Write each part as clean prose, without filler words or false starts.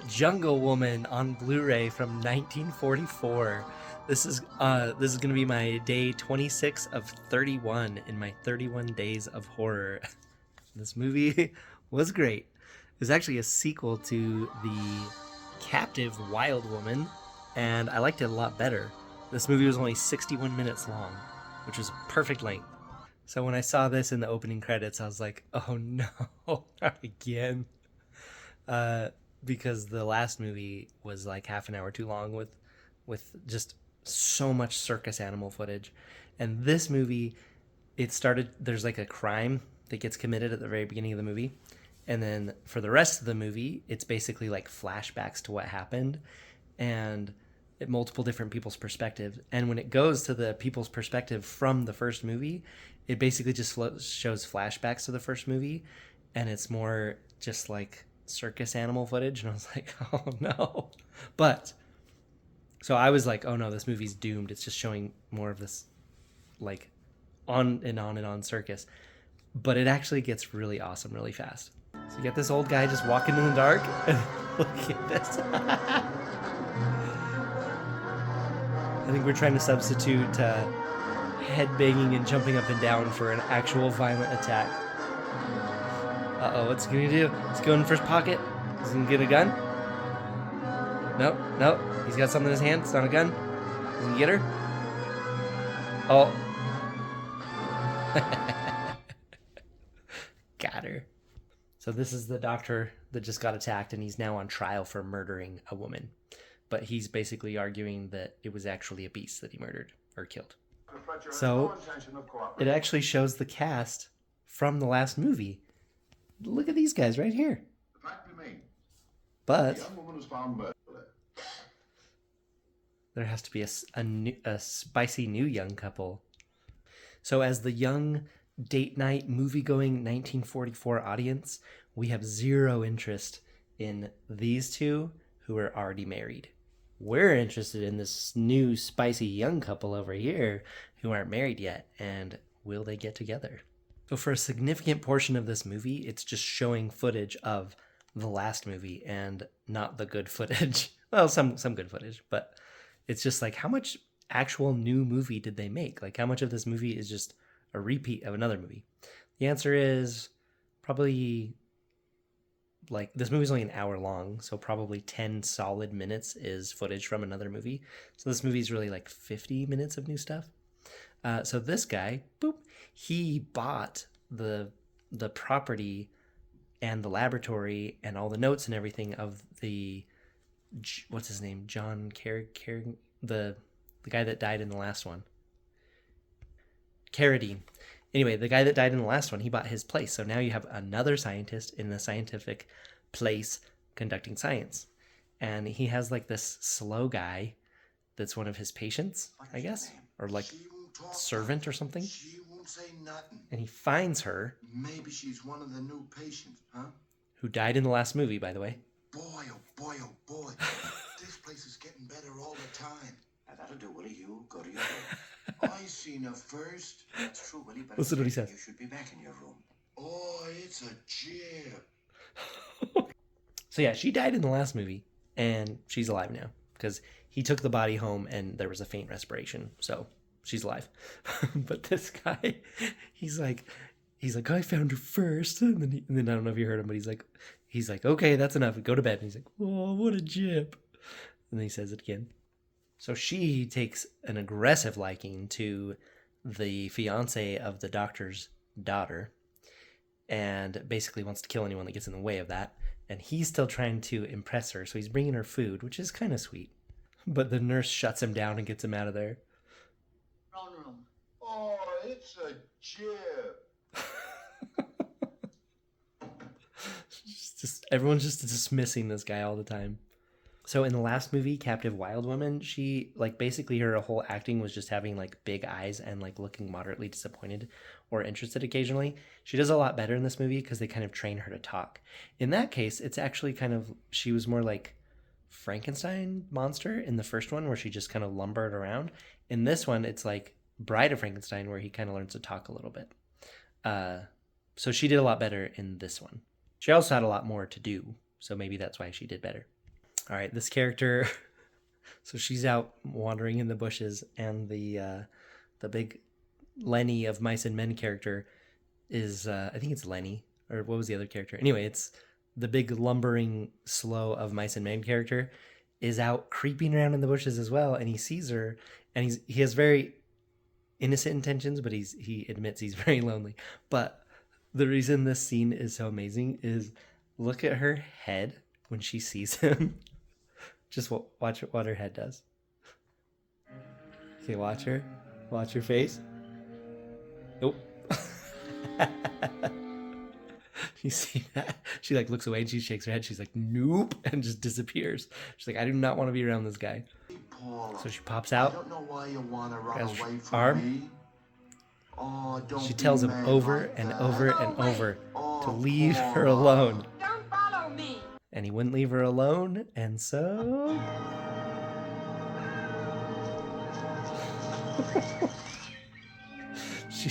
Jungle Woman on Blu-ray from 1944. This is gonna be my day 26 of 31 in my 31 days of horror. This movie was great. It was actually a sequel to the Captive Wild Woman, and I liked it a lot better. This movie was only 61 minutes long, which was perfect length. So when I saw this in the opening credits, I was like, "Oh no, not again!" Uh, because the last movie was like half an hour too long with just so much circus animal footage, and this movie, it started. There's like a crime that gets committed at the very beginning of the movie, and then for the rest of the movie, it's basically like flashbacks to what happened, and multiple different people's perspectives. And when it goes to the people's perspective from the first movie, it basically just shows flashbacks to the first movie, and it's more just like circus animal footage. And I was like, oh no. But so I was like, oh no, this movie's doomed. It's just showing more of this like on and on and on circus. But it actually gets really awesome really fast. So you get this old guy just walking in the dark. Look at this. I think we're trying to substitute head banging and jumping up and down for an actual violent attack. Uh-oh, what's he gonna do? He's going in for his pocket. Is he gonna get a gun? Nope, nope. He's got something in his hand. It's not a gun. Is he gonna get her? Oh. Got her. So this is the doctor that just got attacked, and he's now on trial for murdering a woman. But he's basically arguing that it was actually a beast that he murdered or killed. So it actually shows the cast from the last movie. Look at these guys right here. But there has to be a spicy new young couple. So as the young date night movie-going 1944 audience, we have zero interest in these two who are already married. We're interested in this new spicy young couple over here who aren't married yet, and will they get together? So for a significant portion of this movie, it's just showing footage of the last movie and not the good footage. Well, some good footage, but it's just like, how much actual new movie did they make? Like, how much of this movie is just a repeat of another movie? The answer is probably, like, this movie's only an hour long, so probably 10 solid minutes is footage from another movie. So this movie's really like 50 minutes of new stuff. So this guy, boop, he bought the property and the laboratory and all the notes and everything of the, what's his name, John the guy that died in the last one, Carradine. Anyway, the guy that died in the last one, he bought his place. So now you have another scientist in a scientific place conducting science. And he has like this slow guy that's one of his patients, I guess, or like servant or something. She won't say nothing. And he finds her. Maybe she's one of the new patients, huh? Who died in the last movie, by the way. Boy, oh boy, oh boy. This place is getting better all the time. Now that'll do, Willie. You go to your room. I seen her first. That's true, Willie, but listen to what he says. You should be back in your room. Oh, it's a jib. So yeah, she died in the last movie, and she's alive now because he took the body home and there was a faint respiration. So she's alive. But this guy, he's like, I found her first. And then I don't know if you heard him, but he's like, okay, that's enough. Go to bed. And he's like, oh, what a jip. And then he says it again. So she takes an aggressive liking to the fiance of the doctor's daughter and basically wants to kill anyone that gets in the way of that. And he's still trying to impress her. So he's bringing her food, which is kind of sweet. But the nurse shuts him down and gets him out of there. Room. Oh, it's a jib. Everyone's just dismissing this guy all the time. So in the last movie, Captive Wild Woman, she, like, basically her whole acting was just having like big eyes and like looking moderately disappointed or interested occasionally. She does a lot better in this movie because they kind of train her to talk. In that case, it's actually kind of, she was more like Frankenstein monster in the first one where she just kind of lumbered around. In this one, it's like Bride of Frankenstein where he kind of learns to talk a little bit. So she did a lot better in this one. She also had a lot more to do, so maybe that's why she did better. All right, this character. So she's out wandering in the bushes, and the big Lenny of Mice and Men character is I think it's Lenny, or what was the other character? Anyway, it's the big lumbering slow of Mice and Men character is out creeping around in the bushes as well, and he sees her, and he has very innocent intentions, but he admits he's very lonely. But the reason this scene is so amazing is look at her head when she sees him. Just watch what her head does. Okay, watch her. Watch her face. Nope. You see that? She like looks away and she shakes her head. She's like, nope, and just disappears. She's like, I do not want to be around this guy. Paula, So she pops I out, don't know why you want to run grabs away her from arm. me. Oh, don't She be tells him mad over like and that. over No, and wait. over to Oh, leave her Paula. alone. Don't follow me. And he wouldn't leave her alone, and so she,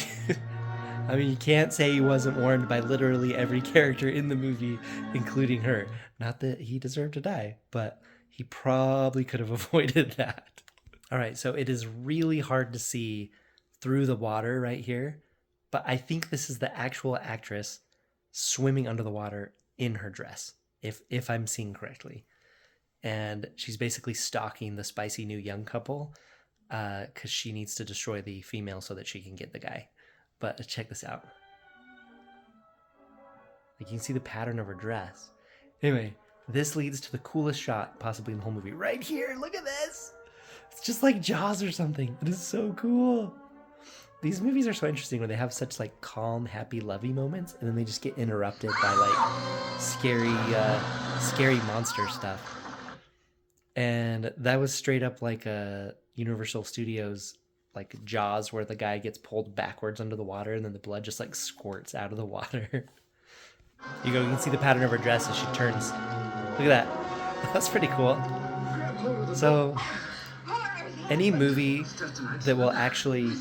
I mean, you can't say he wasn't warned by literally every character in the movie, including her. Not that he deserved to die, but he probably could have avoided that. All right, so it is really hard to see through the water right here, but I think this is the actual actress swimming under the water in her dress, if I'm seeing correctly. And she's basically stalking the spicy new young couple because she needs to destroy the female so that she can get the guy. But check this out. Like, you can see the pattern of her dress. Anyway, this leads to the coolest shot possibly in the whole movie. Right here, look at this. It's just like Jaws or something. It is so cool. These movies are so interesting when they have such like calm, happy, lovey moments, and then they just get interrupted by like scary monster stuff. And that was straight up like a Universal Studios like Jaws, where the guy gets pulled backwards under the water and then the blood just like squirts out of the water. You can see the pattern of her dress as she turns. Look at that. That's pretty cool. So any movie that will actually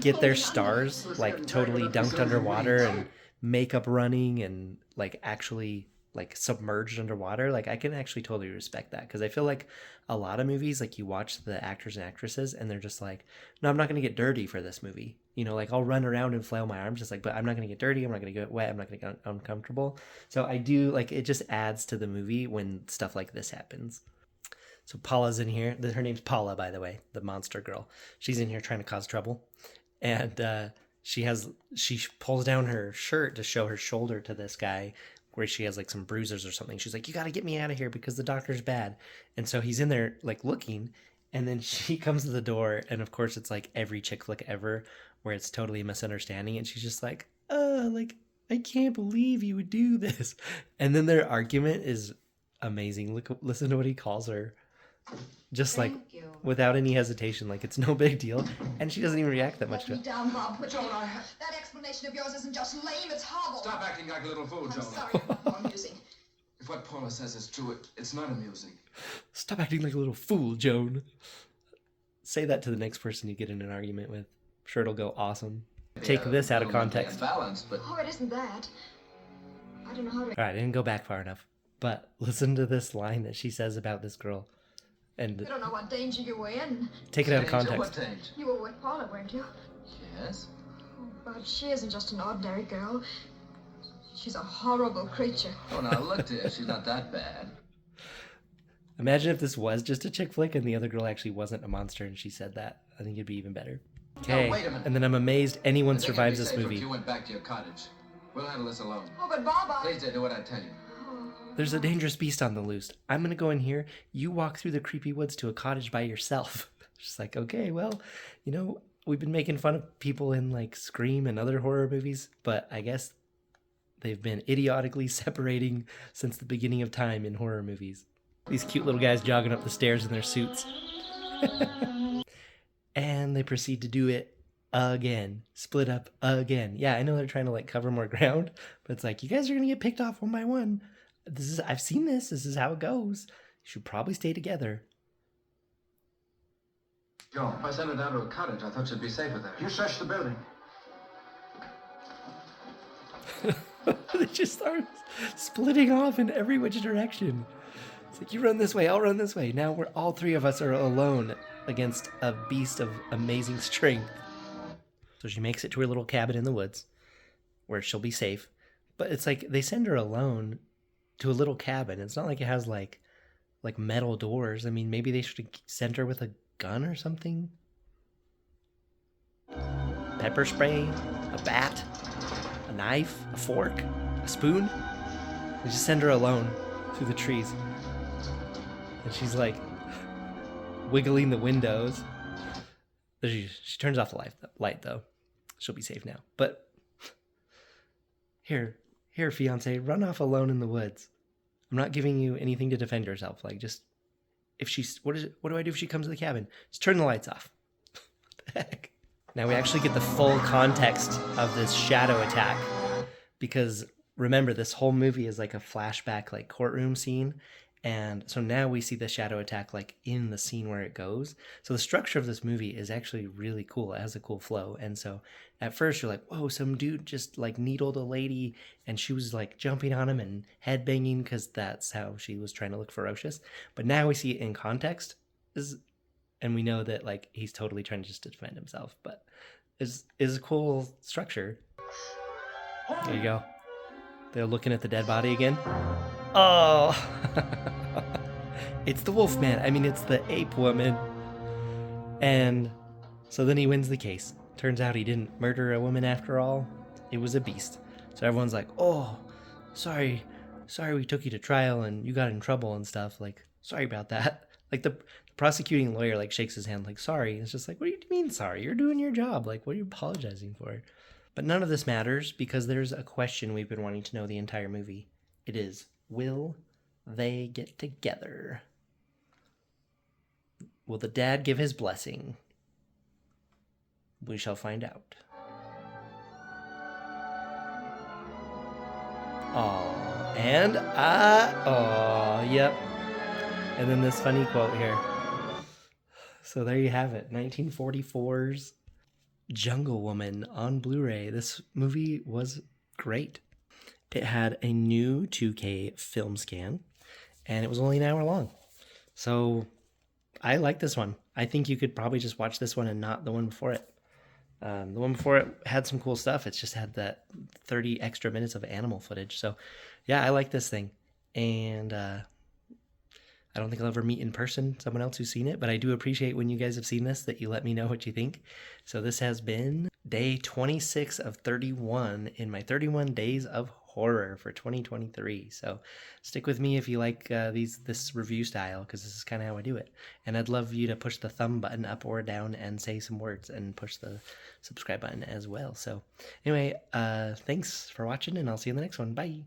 get their stars like totally dunked underwater and makeup running and like actually like submerged underwater, like I can actually totally respect that, because I feel like a lot of movies, like you watch the actors and actresses and they're just like, no, I'm not going to get dirty for this movie. Like I'll run around and flail my arms, just like, but I'm not going to get dirty, I'm not going to get wet, I'm not going to get uncomfortable. So I do like, it just adds to the movie when stuff like this happens. So Paula's in here. Her name's Paula, by the way, the monster girl. She's in here trying to cause trouble. And she pulls down her shirt to show her shoulder to this guy, where she has like some bruises or something. She's like, you got to get me out of here because the doctor's bad. And so he's in there like looking, and then she comes to the door, and of course it's like every chick flick ever where it's totally a misunderstanding, and she's just like, like, I can't believe you would do this. And then their argument is amazing. Listen to what he calls her. Just like without any hesitation, like it's no big deal, and she doesn't even react that much to it. Down, Bob. But Joan, that explanation of yours isn't just lame, it's horrible. Stop acting like a little fool, I'm Joan. sorry, more amusing. If what Paula says is true, it's not amusing. Stop acting like a little fool, Joan. Say that to the next person you get in an argument with. I'm sure it'll go awesome. Take this out of context. Balance, but Oh, it isn't that. I don't know how to... All right, I didn't go back far enough. But listen to this line that she says about this girl. And I don't know what danger you were in. take it out of Danger? What context. danger? You were with Paula, weren't you? Yes. Oh, but she isn't just an ordinary girl. She's a horrible creature. Oh, now look, dear, she's not that bad. Imagine if this was just a chick flick and the other girl actually wasn't a monster and she said that. I think it'd be even better. Okay, wait a minute. and then I'm amazed anyone I think it'd survives be this safer movie. If you went back to your cottage. We'll handle this alone. Oh, but Bob, Please, dear, do what I tell you. There's a dangerous beast on the loose. I'm gonna go in here. You walk through the creepy woods to a cottage by yourself. She's like, okay, well, we've been making fun of people in like Scream and other horror movies, but I guess they've been idiotically separating since the beginning of time in horror movies. These cute little guys jogging up the stairs in their suits. And they proceed to do it again. Split up again. Yeah, I know they're trying to like cover more ground, but it's like, you guys are gonna get picked off one by one. I've seen this. This is how it goes. You should probably stay together. Joan, if I sent her down to a cottage, I thought she'd be safer there. You search the building. They just start splitting off in every which direction. It's like, you run this way, I'll run this way. Now we're all three of us are alone against a beast of amazing strength. So she makes it to her little cabin in the woods where she'll be safe. But it's like they send her alone to a little cabin. It's not like it has like metal doors. I mean, maybe they should send her with a gun or something. Pepper spray, a bat, a knife, a fork, a spoon. They just send her alone through the trees. And she's like wiggling the windows. She turns off the light though. She'll be safe now. But here, fiance, run off alone in the woods. I'm not giving you anything to defend yourself. Like, just if she's what do I do if she comes to the cabin? Just turn the lights off. What the heck? Now we actually get the full context of this shadow attack, because remember, this whole movie is like a flashback, like courtroom scene. And so now we see the shadow attack like in the scene where it goes. So the structure of this movie is actually really cool. It has a cool flow. And so at first you're like, whoa, some dude just like needled a lady and she was like jumping on him and headbanging because that's how she was trying to look ferocious. But now we see it in context, and we know that like he's totally trying to just defend himself. But is a cool structure. There you go. They're looking at the dead body again. Oh, it's the wolf man. I mean, it's the ape woman. And so then he wins the case. Turns out he didn't murder a woman after all. It was a beast. So everyone's like, oh, sorry we took you to trial and you got in trouble and stuff. Like, sorry about that. Like the prosecuting lawyer like shakes his hand like, sorry. It's just like, what do you mean sorry? You're doing your job. Like, what are you apologizing for? But none of this matters because there's a question we've been wanting to know the entire movie. It is, will they get together? Will the dad give his blessing? We shall find out. Oh, and yep. And then this funny quote here. So there you have it, 1944's Jungle Woman on Blu-ray. This movie was great. It had a new 2K film scan, and it was only an hour long. So I like this one. I think you could probably just watch this one and not the one before it. The one before it had some cool stuff. It's just had that 30 extra minutes of animal footage. So yeah, I like this thing. And I don't think I'll ever meet in person someone else who's seen it, but I do appreciate when you guys have seen this that you let me know what you think. So this has been day 26 of 31 in my 31 days of horror for 2023. So stick with me if you like this review style, because this is kind of how I do it. And I'd love you to push the thumb button up or down and say some words, and push the subscribe button as well. So anyway, thanks for watching, and I'll see you in the next one. Bye.